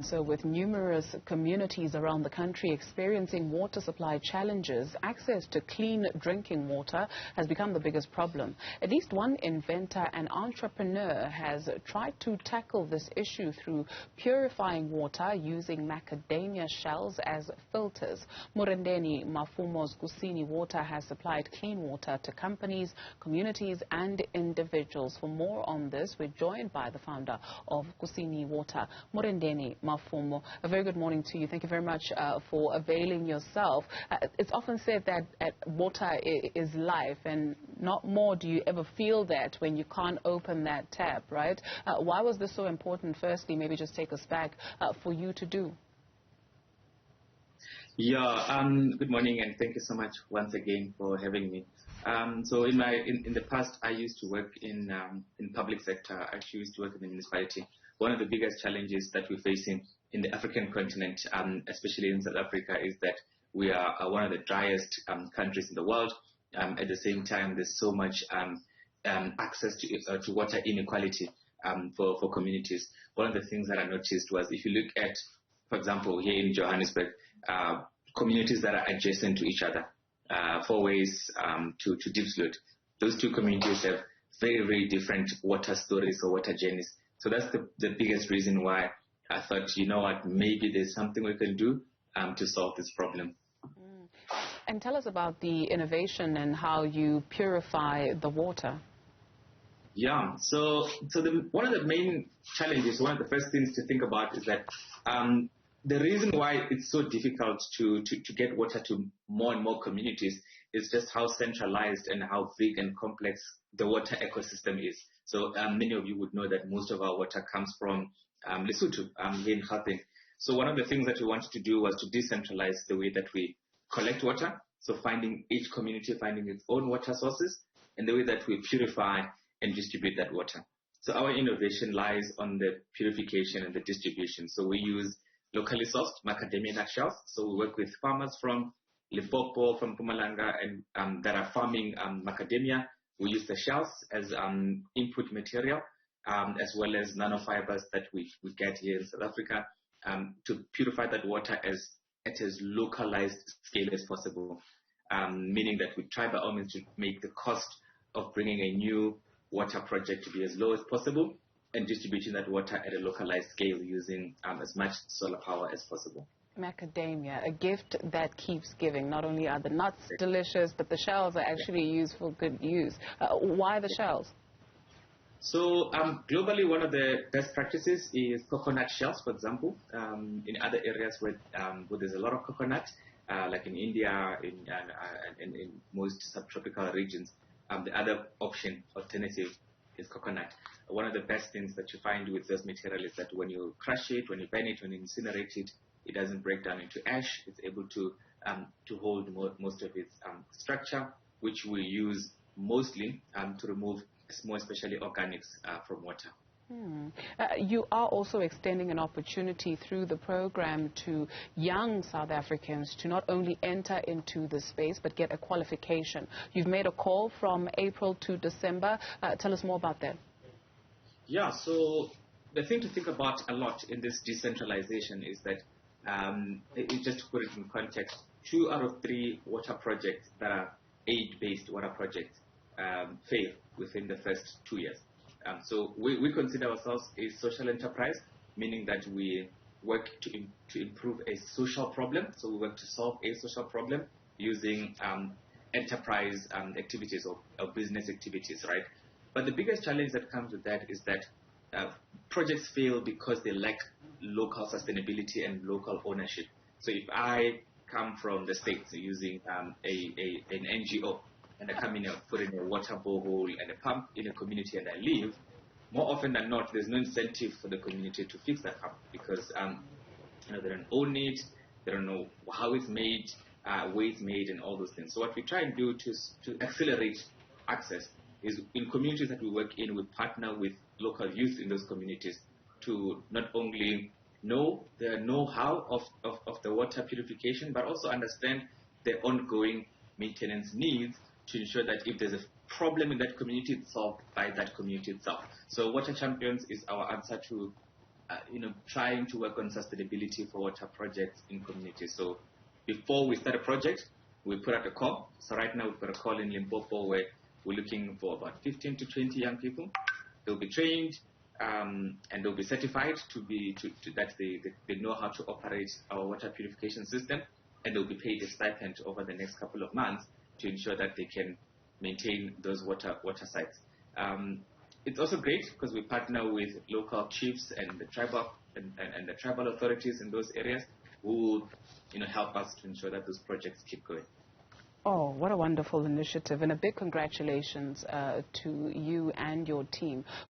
So with numerous communities around the country experiencing water supply challenges, access to clean drinking water has become the biggest problem. At least one inventor and entrepreneur has tried to tackle this issue through purifying water using macadamia shells as filters. Murendeni Mafumo's Kusini Water has supplied clean water to companies, communities and individuals. For more on this, we're joined by the founder of Kusini Water, Murendeni Mafumo. A very good morning to you. Thank you very much for availing yourself. It's often said that water is life, and not more do you ever feel that when you can't open that tap, right? Why was this so important? Firstly, maybe just take us back for you to do. Yeah, good morning, and thank you so much once again for having me. So in the past, I used to work in public sector. I actually used to work in the municipality. One of the biggest challenges that we're facing in the African continent, especially in South Africa, is that we are one of the driest countries in the world. At the same time, there's so much access to water inequality for communities. One of the things that I noticed was, if you look at, for example, here in Johannesburg, communities that are adjacent to each other, 4 ways to Diepsloot, those two communities have very, very different water stories or water journeys. So that's the biggest reason why I thought, you know what, maybe there's something we can do to solve this problem. And tell us about the innovation and how you purify the water. Yeah, so one of the main challenges, one of the first things to think about is that the reason why it's so difficult to get water to more and more communities is just how centralized and how big and complex the water ecosystem is. So many of you would know that most of our water comes from Lesotho, here in Gauteng. So one of the things that we wanted to do was to decentralize the way that we collect water. So each community finding its own water sources, and the way that we purify and distribute that water. So our innovation lies on the purification and the distribution. So we use locally sourced macadamia nut shells. So we work with farmers from Limpopo, from Mpumalanga, and that are farming macadamia. We use the shells as input material, as well as nanofibers that we get here in South Africa, to purify that water at as localized scale as possible, meaning that we try by all means to make the cost of bringing a new water project to be as low as possible, and distributing that water at a localized scale using as much solar power as possible. Macadamia, a gift that keeps giving. Not only are the nuts delicious, but the shells are actually used for good use. Why the shells? So globally, one of the best practices is coconut shells, for example. In other areas where there's a lot of coconut, like in India, in most subtropical regions, the other alternative is coconut. One of the best things that you find with this material is that when you crush it, when you burn it, when you incinerate it, it doesn't break down into ash. It's able to hold most of its structure, which we use mostly to remove more especially organics from water. You are also extending an opportunity through the program to young South Africans to not only enter into the space but get a qualification. You've made a call from April to December. Tell us more about that. Yeah, so the thing to think about a lot in this decentralization is that, just to put it in context, 2 out of 3 water projects that are aid-based water projects fail within the first 2 years. So we consider ourselves a social enterprise, meaning that we work to improve a social problem. So we work to solve a social problem using enterprise activities or business activities, right? But the biggest challenge that comes with that is that projects fail because they lack local sustainability and local ownership. So if I come from the States using an NGO, and I come in and put in a water borehole and a pump in a community and I leave, more often than not, there's no incentive for the community to fix that pump because they don't own it, they don't know how it's made, where it's made, and all those things. So what we try and do to accelerate access is in communities that we work in, we partner with local youth in those communities to not only know the know-how of the water purification, but also understand the ongoing maintenance needs to ensure that if there's a problem in that community, it's solved by that community itself. So Water Champions is our answer to trying to work on sustainability for water projects in communities. So before we start a project, we put out a call. So right now we've got a call in Limpopo where we're looking for about 15 to 20 young people. They'll be trained and they'll be certified that they know how to operate our water purification system, and they'll be paid a stipend over the next couple of months to ensure that they can maintain those water sites. It's also great because we partner with local chiefs and the tribal authorities in those areas who help us to ensure that those projects keep going. Oh, what a wonderful initiative, and a big congratulations to you and your team.